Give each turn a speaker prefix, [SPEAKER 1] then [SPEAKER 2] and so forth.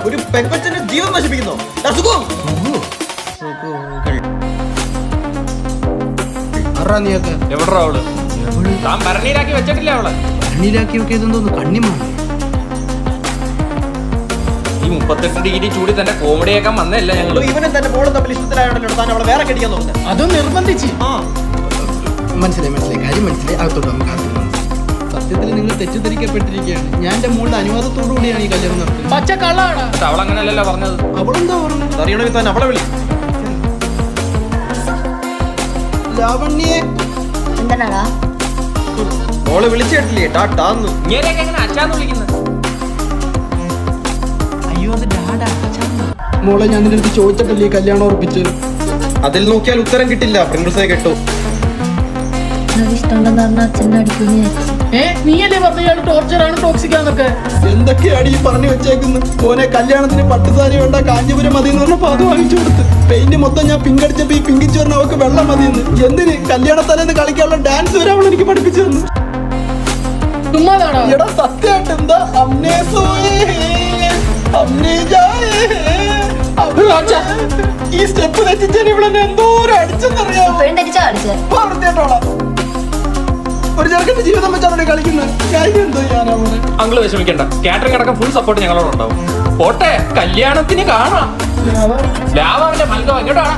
[SPEAKER 1] ഒരു പെങ്കൊച്ചന്റെ ജീവൻ നശിപ്പിക്കുന്നു.
[SPEAKER 2] എവിടാ അവള്? താൻ ഭരണീരാക്കി വെച്ചിട്ടില്ല അവളെ?
[SPEAKER 3] ഭരണീരാക്കി വെക്കിയതെന്തോന്ന് കണ്ണിമാണ്.
[SPEAKER 2] ഈ 38 ഡിഗ്രി ചൂടി തന്നെ കോമഡിയാക്കാൻ വന്നല്ല ഞങ്ങൾ.
[SPEAKER 1] ഇവനും തന്നെ മോളും തമ്മിൽ ഇഷ്ടത്തിലായോണ്ടല്ലോ താൻ അവളെ വേറെ കെട്ടിക്കാൻ നോക്കുന്നത്.
[SPEAKER 4] അതും നിർബന്ധിച്ച്.
[SPEAKER 3] മനസ്സിലായി കാര്യം മനസ്സിലായി. അകത്തോട്ട് നമുക്ക് സത്യത്തിൽ നിങ്ങൾ തെറ്റിദ്ധരിക്കപ്പെട്ടിരിക്കുകയാണ്. ഞാൻ എന്റെ മോളുടെ അനുവാദത്തോടു കൂടിയാണ് ഈ കല്യാണം നടത്തുന്നത്.
[SPEAKER 4] പച്ച കള്ളാണ്.
[SPEAKER 2] അവളങ്ങനല്ലല്ലോ പറഞ്ഞത്.
[SPEAKER 3] അവളെന്താ പറഞ്ഞത്?
[SPEAKER 1] അറിയണമെങ്കിൽ താൻ അവളെ വിളി.
[SPEAKER 3] ലാവണ്യെ
[SPEAKER 5] എന്താടാ
[SPEAKER 1] മോളെ വിളിച്ചിട്ടില്ലേ ടാന്ന്?
[SPEAKER 2] ഇങ്ങനെയൊക്കെ എങ്ങനെ അച്ഛാന്ന് വിളിക്കുന്നത്?
[SPEAKER 3] അയ്യോ അത് ഡാഡാ. മോളെ ഞാൻ നിന്റെ അടുത്ത് ചോദിച്ചിട്ടല്ലേ ഈ കല്യാണം ഉറപ്പിച്ചത്?
[SPEAKER 1] അതിൽ നോക്കിയാൽ ഉത്തരം കിട്ടില്ല. പ്രിൻസേ കേട്ടോ,
[SPEAKER 5] ഇഷ്ടമുണ്ടെന്ന് പറഞ്ഞാൽ അച്ഛനെ അടിക്കുന്നു.
[SPEAKER 4] നീയല്ലേ പറഞ്ഞ ഇയാൾ ടോർച്ചറാണ് ടോക്സിക്കാന്നൊക്കെ?
[SPEAKER 3] എന്തൊക്കെയാണ് ഈ പറഞ്ഞു വെച്ചേക്കുന്നത്? മോനെ കല്യാണത്തിന് പട്ടുസാരി വേണ്ട കാഞ്ചീപുരം മതി എന്ന് പറഞ്ഞപ്പോ അത് വാങ്ങിച്ചു കൊടുത്ത്. പെയിന്റ് മൊത്തം ഞാൻ പിങ്കടിച്ചപ്പോ ഈ പിങ്കിച്ച് പറഞ്ഞ അവക്ക് വെള്ളം മതിയെന്ന്. എന്തിന് കല്യാണത്തലേന്ന് കളിക്കാനുള്ള ഡാൻസ് വരെ അവൾ എനിക്ക് പഠിപ്പിച്ചു തന്നു. എടാ സത്യമായിട്ട് എന്താ ഈ സ്റ്റെപ്പ് തെറ്റിച്ചാൽ ഇവിടെ എന്തോരം അടിച്ചെന്നറിയാമോ? ഒരു ചെറുക്കന്റെ ജീവിതം വെച്ചാണ് കളിക്കുന്നത്. എന്തോ ചെയ്യാനാ മോനെ?
[SPEAKER 2] അങ്കിള് വിഷമിക്കണ്ട, കാറ്ററിംഗ് അടക്കം ഫുൾ സപ്പോർട്ട് ഞങ്ങളോട് ഉണ്ടാവും. പോട്ടെ, കല്യാണത്തിന് കാണാം. ലാവാവിന്റെ മൽഗം എങ്ങോട്ടാണ്?